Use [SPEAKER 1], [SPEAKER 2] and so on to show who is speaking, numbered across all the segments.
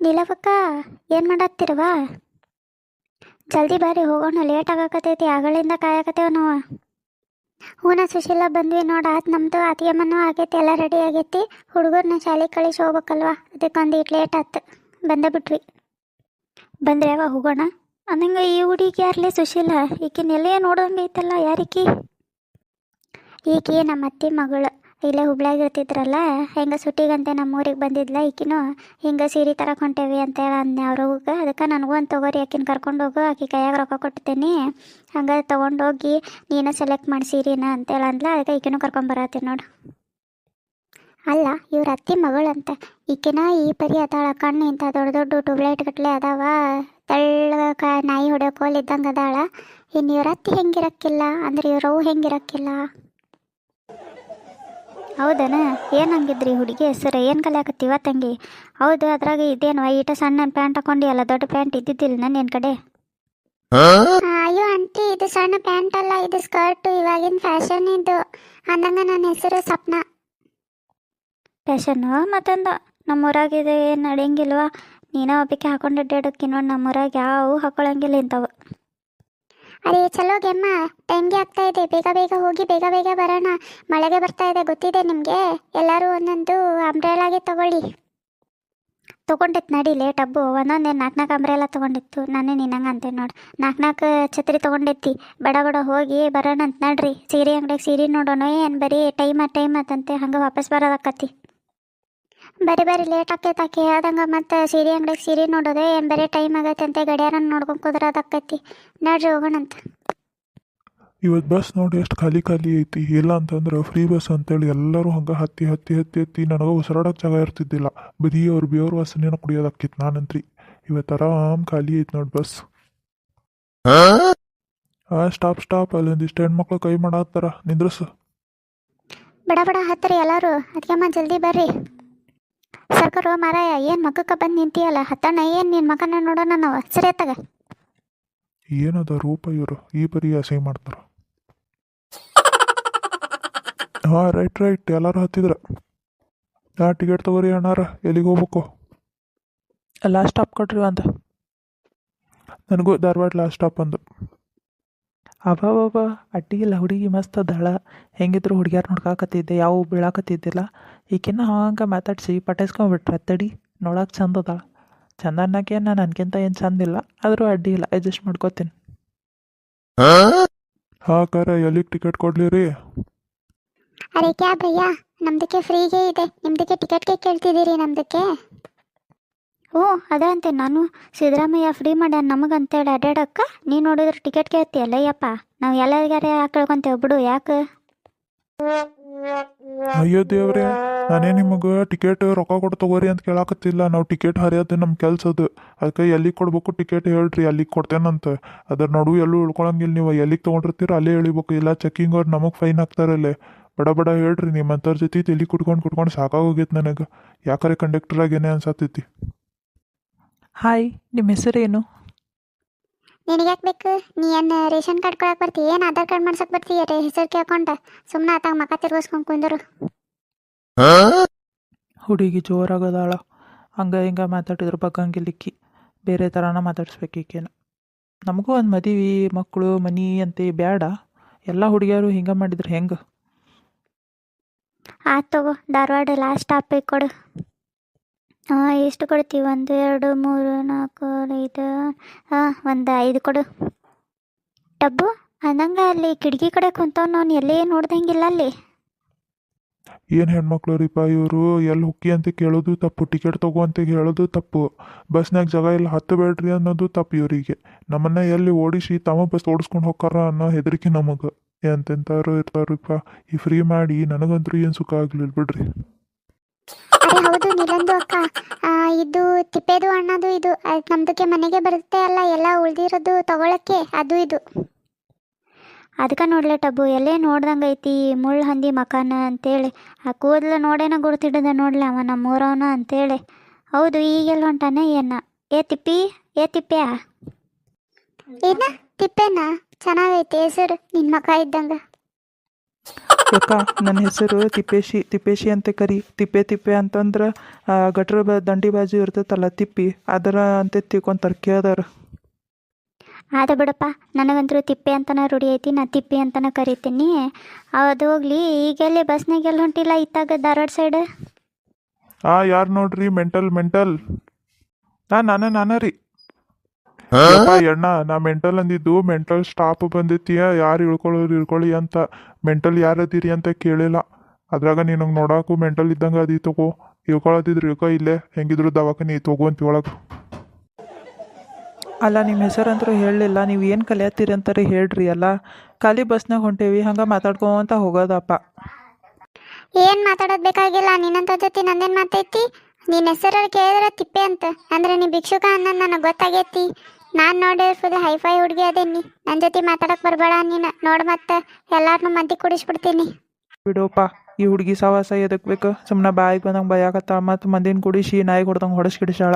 [SPEAKER 1] ನೀಲವಕ್ಕ, ಏನು ಮಾಡತ್ತೀರವ? ಜಲ್ದಿ ಬಾರಿ ಹೋಗೋಣ, ಲೇಟ್ ಆಗಾಕತೈತಿ. ಆಗಳಿಂದ ಕಾಯಕತ್ತೇವ ನಾವು. ಹೂನ ಸುಶೀಲ, ಬಂದ್ವಿ ನೋಡ. ಆತು ನಮ್ದು ಆತಿಯಮ್ಮನೂ ಆಗೈತಿ, ಎಲ್ಲ ರೆಡಿ ಆಗೈತಿ. ಹುಡುಗರ್ನ ಶಾಲೆಗೆ ಕಳಿಸಿ ಹೋಗ್ಬೇಕಲ್ವ, ಅದಕ್ಕೊಂದು ಇಟ್ಟು ಲೇಟ್ ಆತು. ಬಂದೇ ಬಿಟ್ವಿ. ಬಂದ್ರೆ ಯಾವ ಹೋಗೋಣ ಅನ್ನಂಗೆ. ಈ ಹುಡುಗಿ ಯಾರ್ಲೇ ಸುಶೀಲ? ಈಕಿನೆಲ್ಲೇ ನೋಡೋಂಗೆ ಐತಲ್ಲ, ಯಾರಿಕಿ? ಈಕಿ ನಮ್ಮ ಅತ್ತೆ ಮಗಳು. ಇಲ್ಲೇ ಹುಬ್ಳ್ಯಾಗ ಇರ್ತಿದ್ರಲ್ಲ, ಹೆಂಗೆ ಸುಟ್ಟಿಗಂತೆ ನಮ್ಮ ಊರಿಗೆ ಬಂದಿದ್ಲ. ಈಕಿನೂ ಹಿಂಗೆ ಸೀರೆ ತರಕ್ಕೆ ಹೊಂಟೇವಿ ಅಂತೇಳಿ ಅಂದೆ ಅವ್ರಿಗೆ. ಅದಕ್ಕೆ ನನಗೂ ಒಂದು ತೊಗೋರಿ, ಆಕಿನ ಕರ್ಕೊಂಡೋಗು, ಆಕಿ ಕೈಯಾಗ ರೊಕ್ಕ ಕೊಡ್ತೇನೆ, ಹಂಗೆ ತೊಗೊಂಡೋಗಿ ನೀನು ಸೆಲೆಕ್ಟ್ ಮಾಡಿ ಸೀರೆನ ಅಂತೇಳಿ ಅಂದ್ಲ. ಅದಕ್ಕೆ ಈಕಿನೂ ಕರ್ಕೊಂಬರತ್ತೀನಿ ನೋಡು. ಅಲ್ಲ, ಇವ್ರ ಅತ್ತಿ ಮಗಳಂತ. ಈಕಿನ ಈ ಪರಿ ಅದಾಳ, ಕಣ್ಣು ಇಂಥ ದೊಡ್ಡ ದೊಡ್ಡ ಟ್ಯೂಬ್ಲೈಟ್ ಗಟ್ಲೆ ಅದಾವ, ತೆಳ್ಳಗ ನಾಯಿ ಹೊಡೆಯೋ ಕೋಲ್ ಇದ್ದಂಗೆ ಅದಾಳ. ಇನ್ನು ಇವ್ರ ಅತ್ತಿ ಹೆಂಗಿರಕ್ಕಿಲ್ಲ ಅಂದ್ರೆ ಇವ್ರವು ಹೆಂಗಿರಕ್ಕಿಲ್ಲ? ಹೌದನ? ಏನು ಹಂಗಿದ್ರಿ ಹುಡುಗಿ ಹೆಸರು? ಏನು ಕಲಿಯಾಕತ್ತೀವ ತಂಗಿ? ಹೌದು, ಅದ್ರಾಗ ಇದೇನು ಈಟ ಸಣ್ಣ ಪ್ಯಾಂಟ್ ಹಾಕೊಂಡಿ ಅಲ್ಲ, ದೊಡ್ಡ ಪ್ಯಾಂಟ್ ಇದ್ದಿದ್ದಿಲ್ಲ ನನ್ನ ಕಡೆ. ಅಯ್ಯೋ ಆಂಟಿ, ಇದು ಸಣ್ಣ ಪ್ಯಾಂಟ್ ಅಲ್ಲ, ಇದು ಸ್ಕರ್ಟ್, ಇವಾಗಿನ ಫ್ಯಾಷನ್ ಇದು. ಅಂದಂಗ ನನ್ನ ಹೆಸರು ಸಪ್ನಾ. ಫ್ಯಾಷನ್ ಮತ್ತೊಂದು ನಮ್ಮೂರಾಗಿದೆ, ಏನು ನಡೆಯಂಗಿಲ್ವಾ? ನೀನ ಒಬ್ಬಕ್ಕೆ ಹಾಕೊಂಡು ಅಡ್ಡಾಡೋಕ್ಕಿ ನೋಡಿ. ನಮ್ಮೂರಾಗ ಯಾವ ಹಾಕೊಳಂಗಿಲ್ಲ ಇಂಥವು. ಅರೆ ಚಲೋ ಗೆಮ್ಮ, ಟೈಮ್ಗೆ ಆಗ್ತಾ ಇದೆ, ಬೇಗ ಬೇಗ ಹೋಗಿ ಬೇಗ ಬೇಗ ಬರೋಣ. ಮಳೆಗೆ ಬರ್ತಾ ಇದೆ, ಗೊತ್ತಿದೆ ನಿಮಗೆ. ಎಲ್ಲರೂ ಒಂದೊಂದು ಅಂಬ್ರೆಲಾಗೆ ತಗೊಳ್ಳಿ. ತೊಗೊಂಡಿತ್ತು ನಡಿ, ಲೇಟ್ ಹಬ್ಬು. ಒಂದೊಂದೇ 4 ಅಂಬ್ರೆಲ್ಲ ತೊಗೊಂಡಿತ್ತು. ನಾನೇ ನಿನ್ನಂಗೆ ಅಂತೇನೆ ನೋಡಿ. 4 ಛತ್ರಿ ತೊಗೊಂಡಿತ್ತಿ. ಬಡ ಬಡ ಹೋಗಿ ಬರೋಣ ಅಂತ ನಡ್ರಿ. ಸೀರೆ ಅಂಗಡಿಗೆ ಸೀರೆ ನೋಡೋಣ. ಏನು ಬರೀ ಟೈಮ್ ಆತಂತೆ, ಹಂಗೆ ವಾಪಸ್ ಬರೋದಕ್ಕತ್ತಿ. ಬರೀ ಲೇಟ್ ಆಕೈತಾಕಿ ಹೇಳ್ದಂಗೆ. ಮತ್ತು ಸೀರೆ ಅಂಗಡಿಗೆ ಸೀರೆ ನೋಡೋದೆ ಏನು ಬರೀ ಟೈಮ್ ಆಗೈತಂತೆ, ಗಡಿಯಾರನ್ನ ನೋಡ್ಕೊಂಡು ಕುದ್ರೋದಕ್ಕೈತಿ. ನಡ್ರಿ ಹೋಗೋಣಂತ.
[SPEAKER 2] ಇವತ್ತು ಬಸ್ ನೋಡಿ ಎಷ್ಟು ಖಾಲಿ ಖಾಲಿ ಐತಿ. ಇಲ್ಲ ಅಂತಂದ್ರೆ ಫ್ರೀ ಬಸ್ ಅಂತೇಳಿ ಎಲ್ಲರೂ ಹಂಗೆ ಹತ್ತಿ ಹತ್ತಿ ಹತ್ತಿ ಹತ್ತಿ ನನಗೆ ಉಸಿರಾಡೋಕೆ ಜಾಗ ಇರ್ತಿದ್ದಿಲ್ಲ. ಬರೀ ಅವ್ರು ಬೇವ್ರ ವಾಸನೆನ ಕುಡಿಯೋದಾಕಿತ್ತು ನಾನಂತ್ರಿ. ಇವತ್ತು ಆರಾಮ್ ಖಾಲಿ ಐತಿ ನೋಡಿ ಬಸ್. ಸ್ಟಾಪ್, ಅಲ್ಲೊಂದಿಷ್ಟು ಹೆಣ್ಮಕ್ಳು ಕೈ ಮಾಡತ್ತಾರ, ನಿಂದ್ರಸು.
[SPEAKER 1] ಬಡ ಬಡ ಹತ್ತರಿ ಎಲ್ಲರೂ. ಅದಕ್ಕೆಮ್ಮ ಜಲ್ದಿ ಬರ್ರಿ. ಸರ್ಕಾರ ಮಾರಾಯ, ಏನು ಮಗಕ್ಕೆ ಬಂದು ನಿಂತಿಯಲ್ಲ, ಹತ್ತಣ್ಣ. ಏನು ನಿನ್ನ ಮಗನ ನೋಡೋಣ ನಾವು. ಸರಿ ಅತ್ತಾಗ.
[SPEAKER 2] ಏನದ ರೂಪ ಇವರು, ಈ ಬರೀ ಅಸಹ್ಯ ಮಾಡ್ತಾರ. ಹಾಂ, ರೈಟ್ ಎಲ್ಲರೂ ಹತ್ತಿದ್ರ. ಟಿಕೆಟ್ ತಗೋರಿ ಅಣ್ಣಾರ, ಎಲ್ಲಿಗೆ ಹೋಗ್ಬೇಕು?
[SPEAKER 3] ಲಾಸ್ಟ್ ಸ್ಟಾಪ್ ಕೊಟ್ರಿ ಅಂತ.
[SPEAKER 2] ನನಗೂ ಧಾರವಾಡ ಲಾಸ್ಟ್ ಸ್ಟಾಪ್ ಅಂದು.
[SPEAKER 3] ಅಬ್ಬಾಬಾಬಾ, ಅಡ್ಡಿಗಿಲ್ಲ, ಹುಡುಗಿ ಮಸ್ತ್ ಅದಾಳ. ಹೆಂಗಿದ್ರು ಹುಡುಗ್ಯಾರು ನೋಡ್ಕಾಕತ್ತಿದ್ದೆ, ಯಾವ ಬೀಳಾಕತ್ತಿದ್ದಿಲ್ಲ. ಈಕಿನ್ನ ಹಂಗೆ ಮಾತಾಡ್ಸಿ ಪಟಾಯಿಸ್ಕೊಂಬಿಟ್ರೆ ತಡಿ. ನೋಡಕ್ಕೆ ಚಂದ ಅದಾಳ. ಚಂದ ಅನ್ನಕ್ಕೆ ನಾನು ನನಗಿಂತ ಏನು ಚಂದಿಲ್ಲ, ಆದರೂ ಅಡ್ಡಿ ಇಲ್ಲ, ಅಡ್ಜಸ್ಟ್ ಮಾಡ್ಕೋತೀನಿ.
[SPEAKER 2] ಹಾಂ ಕಾರ, ಎಲ್ಲಿಗೆ ಟಿಕೆಟ್ ಕೊಡ್ಲಿ ರೀ?
[SPEAKER 1] ಅರೆ ಕ್ಯಾ ಭಯ್ಯ, ನಮ್ದಕ್ಕೆ ಫ್ರೀಗೆ ಇದೆ, ನಿಮ್ದಕ್ಕೆ ಟಿಕೆಟ್ಗೆ ಕೇಳ್ತಿದ್ದೀರಿ ನಮ್ದಕ್ಕೆ? ಹ್ಞೂ ಅದಂತೆ ನಾನು. ಸಿದ್ದರಾಮಯ್ಯ ಫ್ರೀ ಮಾಡ್ಯಾನ ನಮಗಂತೇಳಿ ಅಡ್ಡಾಡಕ್ಕ. ನೀನು ನೋಡಿದ್ರೆ ಟಿಕೆಟ್ ಕೇಳ್ತೀಯಲ್ಲ ಯಪ್ಪ. ನಾವು ಎಲ್ಲರಿಗಾರೆ ಕೇಳ್ಕೊಂತೇವೆ ಬಿಡು, ಯಾಕೆ?
[SPEAKER 2] ಅಯ್ಯೋ ದೇವ್ರೆ, ನಾನೇ ನಿಮಗೆ ಟಿಕೆಟ್ ರೊಕ್ಕ ಕೊಟ್ಟು ತಗೋರಿ ಅಂತ ಕೇಳಾಕತ್ತಿಲ್ಲ. ನಾವು ಟಿಕೆಟ್ ಹರಿಯೋದು ನಮ್ಮ ಕೆಲ್ಸದು. ಅದಕ್ಕೆ ಎಲ್ಲಿಗೆ ಕೊಡ್ಬೇಕು ಟಿಕೆಟ್ ಹೇಳ್ರಿ, ಅಲ್ಲಿಗೆ ಕೊಡ್ತೇನಂತ. ಅದ್ರ ನಡುವೆ ಎಲ್ಲೂ ಉಳ್ಕೊಳಂಗಿಲ್ಲ. ನೀವು ಎಲ್ಲಿಗೆ ತೊಗೊಂಡಿರ್ತೀರ ಅಲ್ಲೇ ಎಳಿಬೇಕು, ಇಲ್ಲ ಚೆಕ್ಕಿಂಗ್ ಅವ್ರು ನಮಗೆ ಫೈನ್ ಹಾಕ್ತಾರಲ್ಲೇ. ಬಡ ಹೇಳ್ರಿ. ನಿಮ್ಮಂಥವ್ರ ಜೊತೆ ತಲೆ ಕುಟ್ಕೊಂಡು ಸಾಕಾಗೋಗೈತೆ ನನಗೆ. ಯಾಕರೆ ಕಂಡಕ್ಟರಾಗೇನೆ ಅನ್ಸತ್ತೈತಿ.
[SPEAKER 3] ಹಾಯ್, ನಿಮ್ಮ ಹೆಸರೇನು?
[SPEAKER 1] ನಿನಗ್ಯಾಕೆ ಬೇಕು? ನೀ ಏನು ರೇಷನ್ ಕಾರ್ಡ್ ಕೊಡಕ್ಕೆ ಬರ್ತೀಯ? ಏನು ಆಧಾರ್ ಕಾರ್ಡ್ ಮಾಡ್ಸಕ್ಕೆ ಬರ್ತೀಯ? ಹೆಸರು ಕೇಳ್ಕೊಂಡ ಸುಮ್ಮನೆ ಆತಾಗ ಮಕ ತಿರ್ಗಿಸ್ಕೊಂಡು ಕುಂದರು.
[SPEAKER 3] ಹುಡುಗಿ ಜೋರಾಗದಾಳ. ಹಂಗೆ ಹಿಂಗೆ ಮಾತಾಡಿದ್ರು ಬಗ್ಗಂಗಿಲ್ಲಿಕ್ಕಿ. ಬೇರೆ ಥರನ ಮಾತಾಡಿಸ್ಬೇಕು ಈಕೇನು. ನಮಗೂ ಒಂದು ಮದುವೆ ಮಕ್ಕಳು ಮನಿ ಅಂತ ಬೇಡ. ಎಲ್ಲ ಹುಡುಗಿಯರು ಹಿಂಗೆ ಮಾಡಿದ್ರೆ ಹೆಂಗೆ?
[SPEAKER 1] ಆಯ್ತು ತಗೋ, ಧಾರವಾಡ ಲಾಸ್ಟ್ ಸ್ಟಾಪಿಗೆ ಕೊಡು. ಹಾಂ, ಎಷ್ಟು ಕೊಡ್ತೀವಿ? 1 2 3 4 5. ಹಾಂ, 5 ಕೊಡು. ಡಬ್ಬು ಅಂದಂಗೆ ಅಲ್ಲಿ ಕಿಟಕಿ ಕಡೆ ಕುಂತವ್, ನಾನು ಎಲ್ಲೇ ನೋಡ್ದಂಗಿಲ್ಲ ಅಲ್ಲಿ.
[SPEAKER 2] ಏನು ಹೆಣ್ಮಕ್ಳು ರೀಪ ಇವರು? ಎಲ್ಲಿ ಹುಕ್ಕಿ ಅಂತ ಕೇಳೋದು ತಪ್ಪು, ಟಿಕೆಟ್ ತಗೋ ಅಂತ ಹೇಳೋದು ತಪ್ಪು, ಬಸ್ನಾಗ ಜಾಗ ಇಲ್ಲ ಹತ್ತಬೇಡ್ರಿ ಅನ್ನೋದು ತಪ್ಪು ಇವರಿಗೆ. ನಮ್ಮನ್ನ ಎಲ್ಲಿ ಓಡಿಸಿ ತಮ್ಮ ಬಸ್ ಓಡಿಸ್ಕೊಂಡು ಹೋಗ್ತಾರ ಅನ್ನೋ ಹೆದರಿಕೆ ನಮಗೆ. ಎಂತೆಂಥವ್ರು ಇರ್ತಾರಿಪ್ಪ. ಈ ಫ್ರೀ ಮಾಡಿ ನನಗಂತೂ ಏನು ಸುಖ ಆಗಲಿಲ್ಲ ಬಿಡ್ರಿ.
[SPEAKER 1] ಅರೆ ಹೌದು ನಿಲಂದು ಅಕ್ಕ, ಇದು ತಿಪ್ಪೇದು ಅಣ್ಣದು ಇದು ನಮ್ದಕ್ಕೆ ಮನೆಗೆ ಬರುತ್ತೆ ಅಲ್ಲ, ಎಲ್ಲ ಉಳ್ದಿರೋದು ತಗೊಳಕ್ಕೆ ಅದು ಇದು. ಅದಕ್ಕೆ ನೋಡ್ಲೆ ಟಬ್ಬು, ಎಲ್ಲೇ ನೋಡ್ದಂಗೆ ಐತಿ ಮುಳ್ಳು ಹಂದಿ ಮಕಾನ ಅಂತೇಳಿ. ಆ ಕೂದಲು ನೋಡೇನ ಗುರ್ತಿಡ್ದ ನೋಡ್ಲಿ ಅವ ನಮ್ಮೂರವನ ಅಂತೇಳಿ. ಹೌದು, ಈಗೆಲ್ಲ ಹೊಂಟಾನೆ ಏನ? ಏ ತಿಪ್ಪೆಯ? ಏನ ತಿಪ್ಪೆನಾ? ಚೆನ್ನಾಗೈತೆ ಹೆಸರು, ನಿನ್ನ ಮಕ ಇದ್ದಂಗೆ.
[SPEAKER 3] ಯಕ್ಕ ನನ್ನ ಹೆಸರು ತಿಪ್ಪೇಶಿ ತಿಪ್ಪೇಶಿ ಅಂತ ಕರಿ. ತಿಪ್ಪೆ ತಿಪ್ಪೆ ಅಂತಂದ್ರೆ ಗಟ್ರ ದಂಡಿ ಬಾಜು ಇರ್ತೈತಲ್ಲ ತಿಪ್ಪಿ, ಅದರ ಅಂತ ತಿಳ್ಕೊಂತಾರೆ ಕೇಳ್ದಾರ.
[SPEAKER 1] ಆದ ಬಿಡಪ್ಪ, ನನಗಂತೂ ತಿಪ್ಪೆ ಅಂತನ ರೂಢಿ ಐತಿ, ನಾ ತಿಪ್ಪಿ ಅಂತನ ಕರಿತೀನಿ. ಅದು ಹೋಗ್ಲಿ, ಈಗೆಲ್ಲಿ ಬಸ್ನಾಗೆಲ್ಲ ಹೊಂಟಿಲ್ಲ ಇತ್ತಾಗ ಧಾರವಾಡ ಸೈಡ್?
[SPEAKER 2] ಯಾರು ನೋಡ್ರಿ ಮೆಂಟಲ್ ನಾನ ರೀ. ಯಪ್ಪ ಎಣ್ಣ, ನಾ ಮೆಂಟಲ್ ಅಂದಿದ್ದು ಮೆಂಟಲ್ ಸ್ಟಾಪ್ ಬಂದೈತಿ, ಯಾರು ಇಳ್ಕೊಳ್ಳಿ ಅಂತ. ಮೆಂಟಲ್ ಯಾರದಿರಿ ಅಂತ ಕೇಳಿಲ್ಲ. ಅದ್ರಾಗ ನಿನಗೆ ನೋಡಾಕು ಮೆಂಟಲ್ ಇದ್ದಂಗೆ ಅದಿ ತಗೋ. ಇಳ್ಕೊಳ್ಳೋದಿದ್ರು ಇಳ್ಕೊ, ಇಲ್ಲೇ ಹೆಂಗಿದ್ರು ದವಾಖಾನಿ ತಗೋ ಅಂತ ಒಳಗೆ.
[SPEAKER 3] ಅಲ್ಲ ನಿಮ್ಮ ಹೆಸರಂತರೂ ಹೇಳಲಿಲ್ಲ, ನೀವು ಏನು ಕಲಿಯತ್ತೀರಿ ಅಂತಾರೆ ಹೇಳ್ರಿ. ಅಲ್ಲ ಖಾಲಿ ಬಸ್ನಾಗ ಹೊಂಟೇವಿ, ಹಂಗೆ ಮಾತಾಡ್ಕೊಂತ ಹೋಗೋದಪ್ಪ.
[SPEAKER 1] ಏನು ಮಾತಾಡೋದು ಬೇಕಾಗಿಲ್ಲ, ನಿನ್ನಂತ ಜೊತೆ ನಂದೇನು ಮಾತೈತಿ? ನಿನ್ನ ಹೆಸರು ಕೇಳಿದ್ರೆ ತಿಪ್ಪೆ ಅಂತ ಅಂದ್ರೆ ನೀ ಭಿಕ್ಷುಕ ಅನ್ನೋದು ನನಗೆ ಗೊತ್ತಾಗೈತಿ. ನಾನು ನೋಡಿ ಫುಲ್ ಹೈಫೈ ಹುಡುಗಿ ಅದೇನಿ, ನನ್ನ ಜೊತೆ ಮಾತಾಡಕ್ಕೆ ಬರಬೇಡ ನೀನು. ನೋಡಿ ಮತ್ತೆ ಎಲ್ಲಾರನ್ನೂ ಮಂದಿ ಕುಡಿಸ್ಬಿಡ್ತೀನಿ.
[SPEAKER 3] ಬಿಡೋಪ್ಪ, ಈ ಹುಡುಗಿ ಸವಾಸ ಎದಕ್ಕೆ ಬೇಕು? ಸುಮ್ಮನೆ ಬಾಯಿಗೆ ಬಂದಂಗೆ ಬಯಾಕತ್ತಾಳ, ಮತ್ತು ಮಂದಿನ ಕುಡಿಸಿ ನಾಯಿಗೆ ಹೊಡ್ದಂಗೆ ಹೊಡೆಸ್ಕಿಡಿಸಾಳ.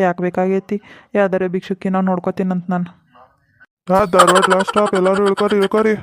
[SPEAKER 3] ಯಾಕೆ ಬೇಕಾಗೈತಿ? ಯಾವ್ದಾರ ಭಿಕ್ಷುಕಿ ನಾವು ನೋಡ್ಕೋತೀನಂತ ನಾನು.
[SPEAKER 2] ಧಾರವಾಡ ಲಾಸ್ಟ್ ಸ್ಟಾಪ್, ಎಲ್ಲರೂ ಇಳ್ಕೊರಿ.